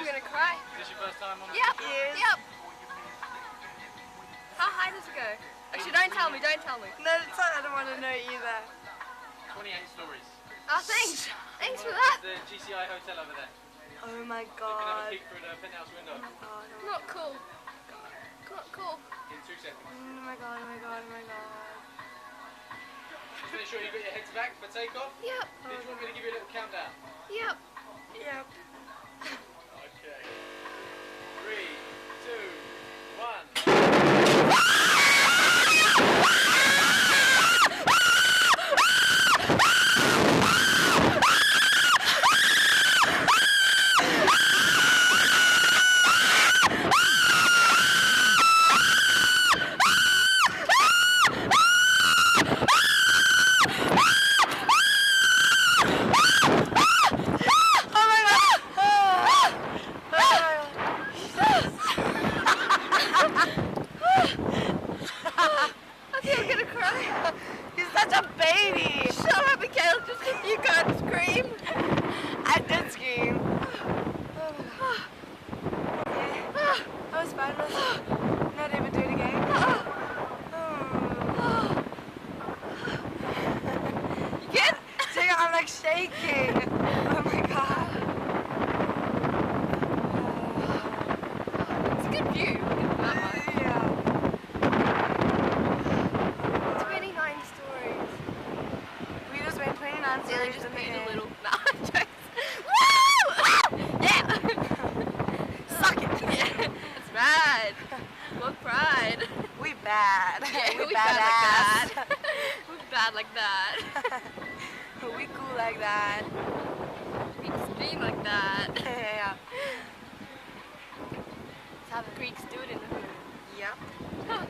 I'm gonna cry. Is this your first time on the Yep. trip? Yep. How high does it go? Actually, don't tell me. Don't tell me. No, I don't want to know either. 28 stories. Oh, thanks. Thanks for that. The GCI hotel over there. Oh my You can have a god. peek through the penthouse window Oh Not cool. Not cool. in 2 seconds. my god, oh my god, oh my god. Just make sure you've got your heads back for takeoff. Yep. Did you want me to give you a little countdown? Yep. Yep. Okay. 3, 2, 1. I think I'm gonna cry. He's such a baby. Shut up, Michaela. Just you can't scream. I did scream. Okay. That was fun. Not able to do it again. You get? Jigga, I'm like shaking. Oh my god. It's a good view. Yeah. 29 stories. We just went 29 Really stories just in the paid a end. little. No, jokes. Woo! Yeah. Suck it. Yeah. That's right. What pride. We bad. Yeah, we we bad badass. like that. We bad like that. We cool like that. We extreme like that. Yeah. Let's have a Greek student in the hood. Yep.